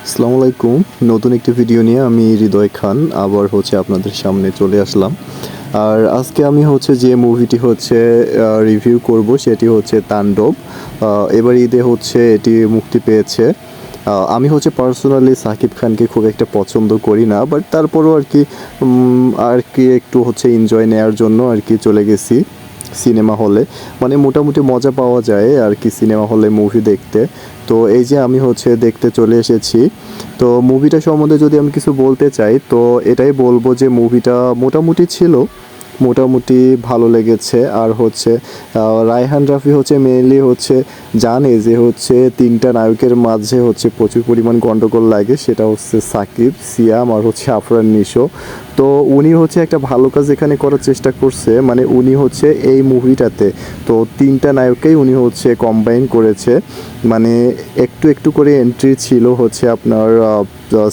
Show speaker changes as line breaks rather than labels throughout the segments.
আসসালামু আলাইকুম। নতুন একটি ভিডিও নিয়ে আমি হৃদয় খান আবার আপনাদের সামনে চলে আসলাম। আর আজকে আমি যে মুভিটি রিভিউ করব সেটি তাণ্ডব। এবার ঈদে এটি মুক্তি পেয়েছে। আমি পার্সোনালি সাকিব খানকে খুব একটা পছন্দ করি না, বাট তারপরও আর কি একটু এনজয় নেওয়ার জন্য আর কি চলে গেছি সিনেমা হলে। মানে মোটামুটি মজা পাওয়া যায় আর কি সিনেমা হলে মুভি দেখতে। তো এই যে আমি দেখতে চলে এসেছি। তো মুভিটা সম্বন্ধে যদি আমি কিছু বলতে চাই তো এটাই বলবো যে মুভিটা মোটামুটি ভালো লেগেছে। আর রায়হান রাফি মেইনলি জানে যে তিনটা নায়কের মাঝে প্রচুর পরিমাণ গন্ডগোল লাগে, সেটা সাকিব, সিয়াম আর আফরান নিশো। তো উনি একটা ভালো কাজ এখানে করার চেষ্টা করছে, মানে উনি এই মুভিটাতে তো তিনটা নায়ককেই উনি কম্বাইন করেছে। মানে একটু একটু করে এন্ট্রি ছিল আপনার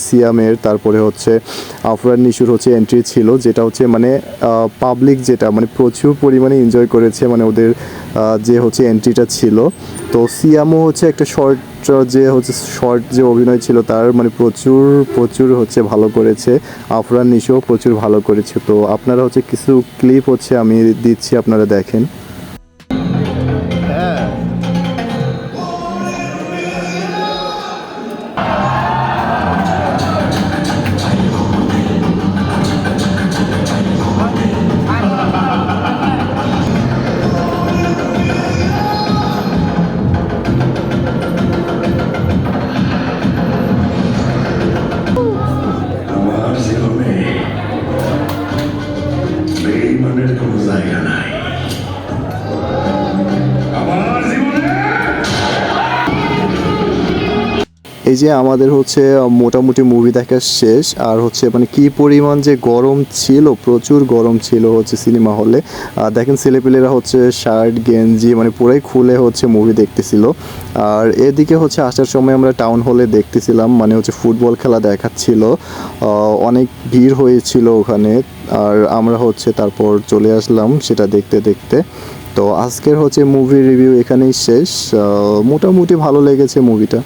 সিয়ামের, তারপরে আফরান নিশোর এন্ট্রি ছিল, যেটা মানে পাবলিক যেটা মানে প্রচুর পরিমাণে এনজয় করেছে, মানে ওদের যে এন্ট্রিটা ছিল। তো সিয়ামও একটা শর্ট যে অভিনয় ছিল তার মানে প্রচুর প্রচুর ভালো করেছে। আফরান নিশো প্রচুর ভালো করেছে। তো আপনারা কিছু ক্লিপ আমি দিচ্ছি, আপনারা দেখেন।
আমার জীবনে বেঈমানের কোনো জায়গা নাই। আমার জীবনে
এই যে আমাদের মোটামুটি মুভি দেখা শেষ। আর মানে কি পরিমাণ যে গরম ছিল, প্রচুর গরম ছিল সিনেমা হলে। দেখেন ছেলেপেলেরা শার্ট গেঞ্জি মানে পুরাই খুলে মুভি দেখতেছিল। আর এদিকে আসার সময় আমরা টাউন হলে দেখতেছিলাম, মানে ফুটবল খেলা দেখাচ্ছিল, অনেক ভিড় হয়েছিল ওখানে। আর আমরা তারপর চলে আসলাম সেটা দেখতে দেখতে। তো আজকের মুভি রিভিউ এখানেই শেষ। মোটামুটি ভালো লেগেছে মুভিটা।